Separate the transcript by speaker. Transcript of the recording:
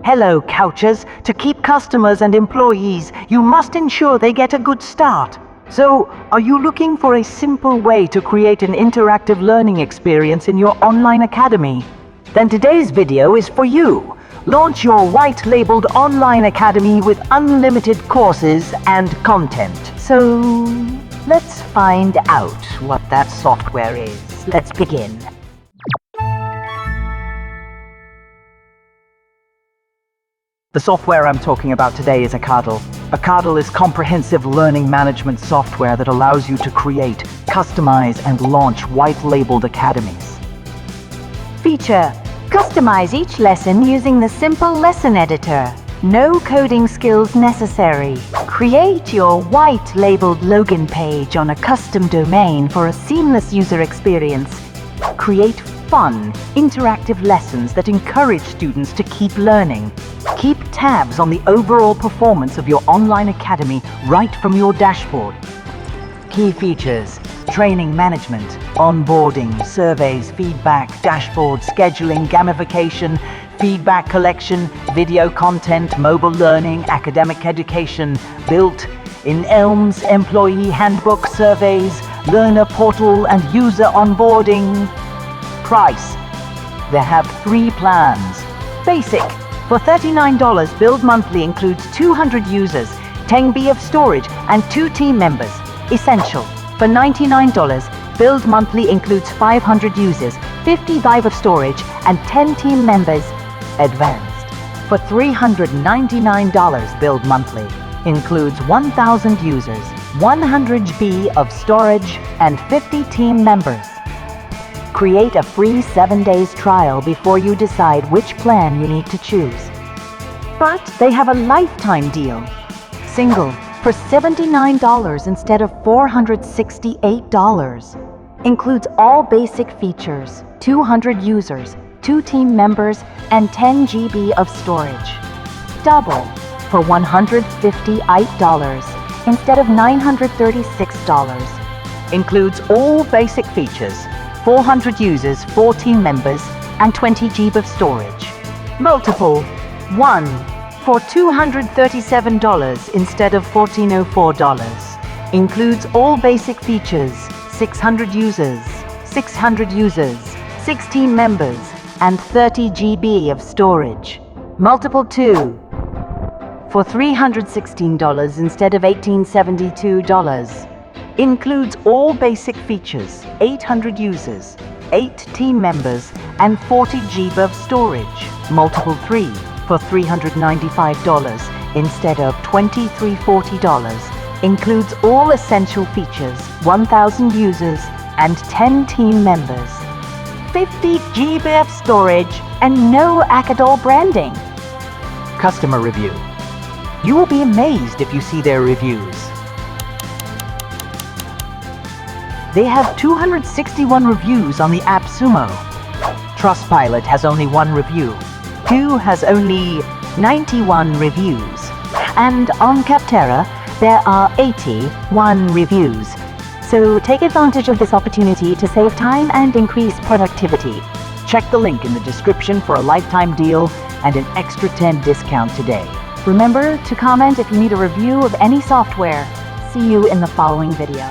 Speaker 1: Hello, couchers. To keep customers and employees, you must ensure they get a good start. So, are you looking for a simple way to create an interactive learning experience in your online academy? Then today's video is for you. Launch your white-labeled online academy with unlimited courses and content. So, let's find out what that software is. Let's begin. The software I'm talking about today is Acadle. Acadle is comprehensive learning management software that allows you to create, customize, and launch white-labeled academies.
Speaker 2: Feature: customize each lesson using the simple lesson editor. No coding skills necessary. Create your white-labeled login page on a custom domain for a seamless user experience. Create fun, interactive lessons that encourage students to keep learning. Keep tabs on the overall performance of your online academy right from your dashboard. Key features: training management, onboarding, surveys, feedback, dashboard, scheduling, gamification, feedback collection, video content, mobile learning, academic education, built in Elms, employee handbook, surveys, learner portal, and user onboarding. Price: they have 3 plans. Basic: for $39, build monthly includes 200 users, 10 GB of storage, and 2 team members. Essential: for $99, build monthly includes 500 users, 50 GB of storage, and 10 team members. Advanced: for $399, build monthly includes 1,000 users, 100 GB of storage, and 50 team members. Create a free 7 days trial before you decide which plan you need to choose. But they have a lifetime deal. Single: for $79 instead of $468. Includes all basic features, 200 users, 2 team members, and 10 GB of storage. Double: for $158 instead of $936. Includes all basic features, 400 users, 4 team members, and 20 GB of storage. Multiple: 1 for $237 instead of $1,404. Includes all basic features, 600 users, 6 team members, and 30 GB of storage. Multiple 2 for $316 instead of $1,872. Includes all basic features, 800 users, 8 team members, and 40 GB of storage. Multiple 3 for $395 instead of $2,340. Includes all essential features, 1,000 users, and 10 team members. 50 GB of storage, and no Acadle branding.
Speaker 1: Customer review: you will be amazed if you see their reviews. They have 261 reviews on the Appsumo. Trustpilot has only 1 review. Q has only 91 reviews. And on Capterra, there are 81 reviews. So take advantage of this opportunity to save time and increase productivity. Check the link in the description for a lifetime deal and an extra 10 discount today. Remember to comment if you need a review of any software. See you in the following video.